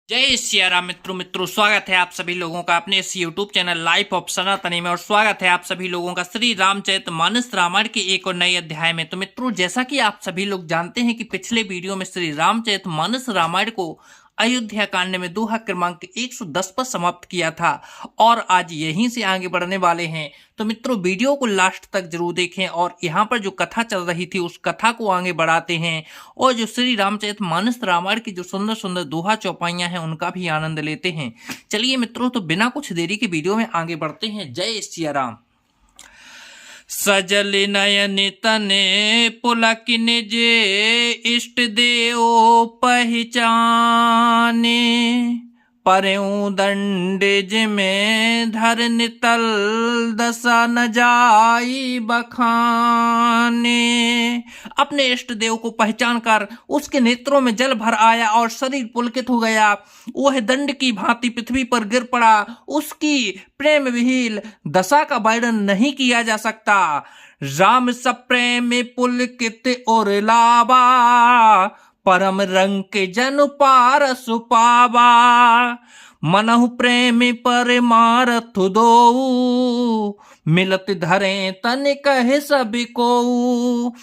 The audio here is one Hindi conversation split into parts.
जय सिया राम। मित्रों स्वागत है आप सभी लोगों का अपने इस YouTube चैनल लाइफ ऑफ सनातनी में। और स्वागत है आप सभी लोगों का श्री रामचरितमानस रामायण के एक और नए अध्याय में। तो मित्रों, जैसा कि आप सभी लोग जानते हैं कि पिछले वीडियो में श्री रामचरितमानस रामायण को अयोध्या कांड में दोहा क्रमांक 110 पर समाप्त किया था और आज यहीं से आगे बढ़ने वाले हैं। तो मित्रों, वीडियो को लास्ट तक जरूर देखें और यहाँ पर जो कथा चल रही थी उस कथा को आगे बढ़ाते हैं और जो श्री रामचरितमानस रामायण की जो सुंदर सुंदर दोहा चौपाइयां हैं उनका भी आनंद लेते हैं। चलिए मित्रों, तो बिना कुछ देरी के वीडियो में आगे बढ़ते हैं। जय सिया राम। सजल नयन तने पुलकिन जे इष्ट देव पहचाने, परऊं दंड जिमें धरन तल दशा न जाई बखाने। अपने इष्ट देव को पहचान कर उसके नेत्रों में जल भर आया और शरीर पुलकित हो गया। वह दंड की भांति पृथ्वी पर गिर पड़ा। उसकी प्रेम विहील दशा का वर्णन नहीं किया जा सकता। राम सप्रेम पुलकित और लावा, परम रंग के जन पारस पावा। मनहु प्रेम परमारथ दो, मिलत धरे तन कहे सभी को।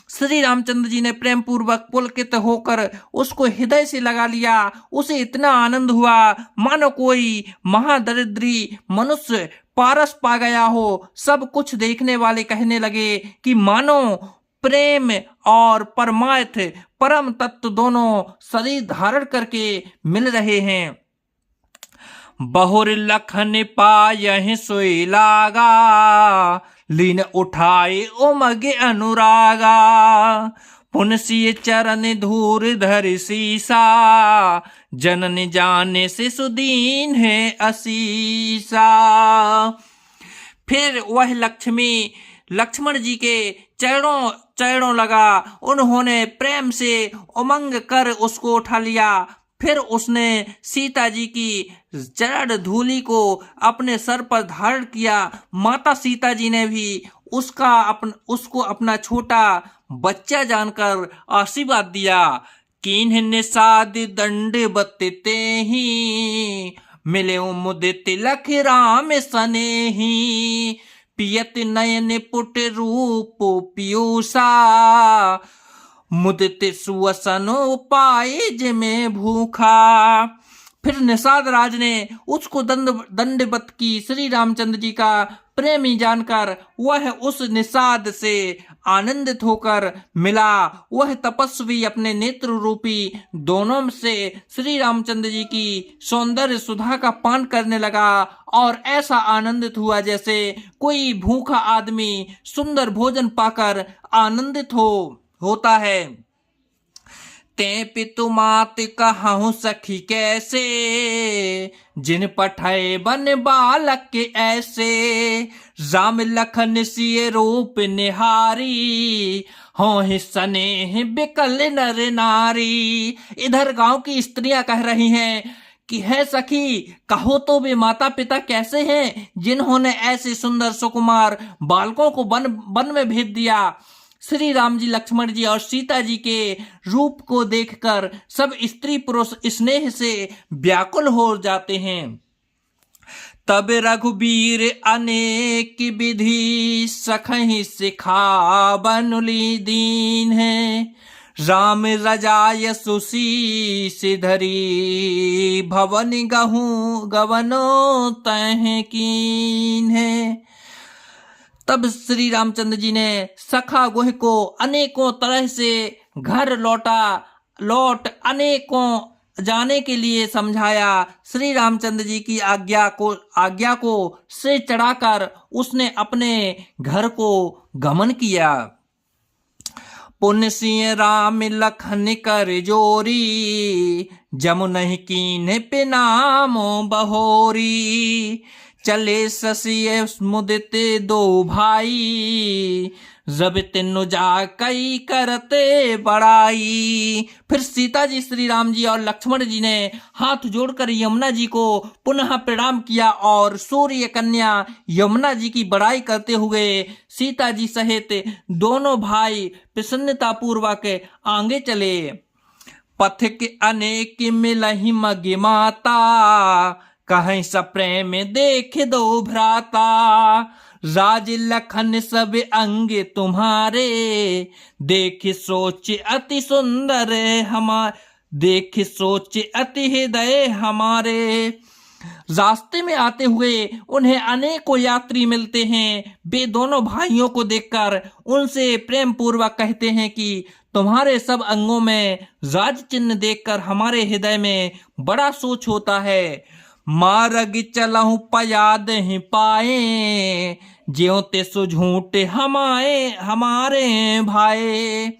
श्री रामचंद्र जी ने प्रेम पूर्वक पुलकित होकर उसको हृदय से लगा लिया। उसे इतना आनंद हुआ मानो कोई महादरिद्री मनुष्य पारस पा गया हो। सब कुछ देखने वाले कहने लगे कि मानो प्रेम और परमार्थ परम तत्व दोनों शरीर धारण करके मिल रहे हैं। बहुर लखन पायहि सोई लागा, लीन उठाए उमग अनुरागा। पुनसिय चरण धूर धरि सीसा, जनन जाने से सुदीन है असीसा। फिर वह लक्ष्मण जी के चरणों लगा। उन्होंने प्रेम से उमंग कर उसको उठा लिया। फिर उसने सीता जी की चरण धूलि को अपने सर पर धारण किया। माता सीता जी ने भी उसको अपना छोटा बच्चा जानकर आशीर्वाद दिया। कीन्ह निषाद दंड बतते ही, मिले मुदित तिलक राम सनेही। पियत नयन पुट रूप पीयूषा, मुदित सुवसनो पाए जिमे भूखा। फिर निषाद राज ने उसको दंडवत की। श्री रामचंद्र जी का प्रेमी जानकर वह उस निषाद से आनंदित होकर मिला। वह तपस्वी अपने नेत्र रूपी दोनों से श्री रामचंद्र जी की सौंदर्य सुधा का पान करने लगा और ऐसा आनंदित हुआ जैसे कोई भूखा आदमी सुंदर भोजन पाकर आनंदित होता है। ते पितु मात कहूँ सखी कैसे, जिन पठाए बन बालक के ऐसे। राम लखन सिय रूप निहारी, हो स्नेह बिकल नर नारी। इधर गांव की स्त्रियां कह रही हैं कि है सखी, कहो तो वे माता पिता कैसे हैं जिन्होंने ऐसे सुंदर सुकुमार बालकों को वन में भेज दिया। श्री राम जी, लक्ष्मण जी और सीता जी के रूप को देखकर सब स्त्री पुरुष स्नेह से व्याकुल हो जाते हैं। तब रघुबीर अनेक विधि, सखहि सिखावनुली दीन है। राम रजाय सुशीष धरी, भवन गवनो तह कीन है। तब श्री रामचंद्र जी ने सखा गुह को अनेकों तरह से घर लौट अनेकों जाने के लिए समझाया। श्री रामचंद्र जी की आज्ञा को से चढ़ाकर उसने अपने घर को गमन किया। पुण्य सिंह राम लखन कर जोरी, जमुनहि कीन्ह पिनामो बहोरी। चले ससिय मुदित दो भाई, जब तीनों जा कई करते बड़ाई। फिर सीता जी, श्री राम जी और लक्ष्मण जी ने हाथ जोड़कर यमुना जी को पुनः प्रणाम किया और सूर्य कन्या यमुना जी की बड़ाई करते हुए सीता जी सहित दोनों भाई प्रसन्नता पूर्वक आगे चले। पथिक अनेक मिलहि मगे माता, कहीं सप्रेम देख दो भ्राता। राज लखन सब अंग तुम्हारे, देख सोच अति सुंदर हमारे, देख सोच अति हृदय हमारे। रास्ते में आते हुए उन्हें अनेकों यात्री मिलते हैं। वे दोनों भाइयों को देखकर उनसे प्रेम पूर्वक कहते हैं कि तुम्हारे सब अंगों में राज चिन्ह देखकर हमारे हृदय में बड़ा सोच होता है। मार्ग चलहु पयाद ही पाए, ज्यों सो झूठ हमारे भाई।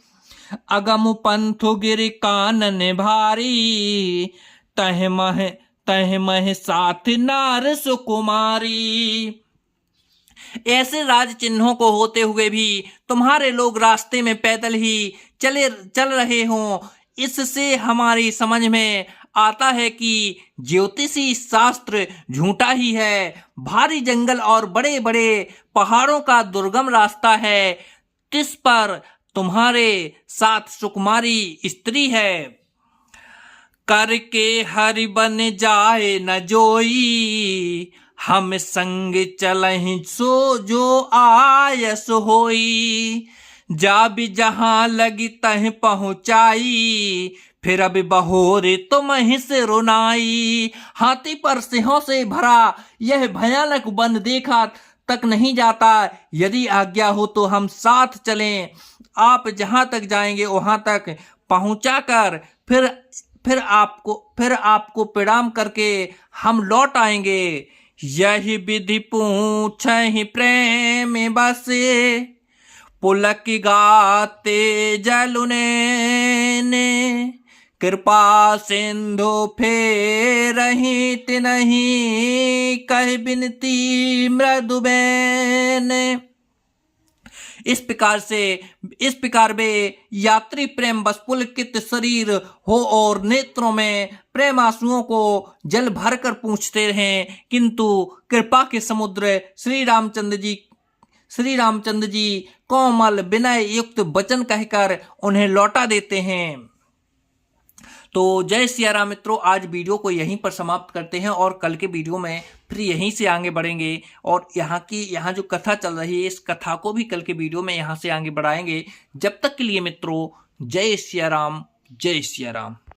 अगम पंथु गिर कानन भारी, तह मह साथ नार सुकुमारी। ऐसे राज चिन्हों को होते हुए भी तुम्हारे लोग रास्ते में पैदल ही चल रहे हों, इससे हमारी समझ में आता है कि ज्योतिषी शास्त्र झूठा ही है। भारी जंगल और बड़े बड़े पहाड़ों का दुर्गम रास्ता है, तिस पर तुम्हारे साथ सुकुमारी स्त्री है। करके हरि बन जाए न जोई, हम संग चलहि सो जो आयस होई। जा भी जहां लगी तह पहुंचाई, फिर अब बहोरे तुम ही से रुनाई। हाथी पर सिंहों से भरा यह भयानक वन देखा तक नहीं जाता। यदि आज्ञा हो तो हम साथ चलें, आप जहां तक जाएंगे वहां तक पहुंचाकर फिर आपको प्रणाम करके हम लौट आएंगे। यही विधि पूछहि प्रेम बसे, पुलक गाते जलुने ने। कृपा सिंधु फेरहि तिनहि, कह बिनती मृदु बैने। इस प्रकार वे यात्री प्रेम बस पुलकित शरीर हो और नेत्रों में प्रेम आंसुओं को जल भरकर पूछते रहे, किंतु कृपा के समुद्र श्री रामचंद्र जी कोमल विनय युक्त वचन कहकर उन्हें लौटा देते हैं। तो जय सिया राम मित्रों, आज वीडियो को यहीं पर समाप्त करते हैं और कल के वीडियो में फिर यहीं से आगे बढ़ेंगे और यहाँ जो कथा चल रही है इस कथा को भी कल के वीडियो में यहाँ से आगे बढ़ाएंगे। जब तक के लिए मित्रों, जय सिया राम, जय सिया राम।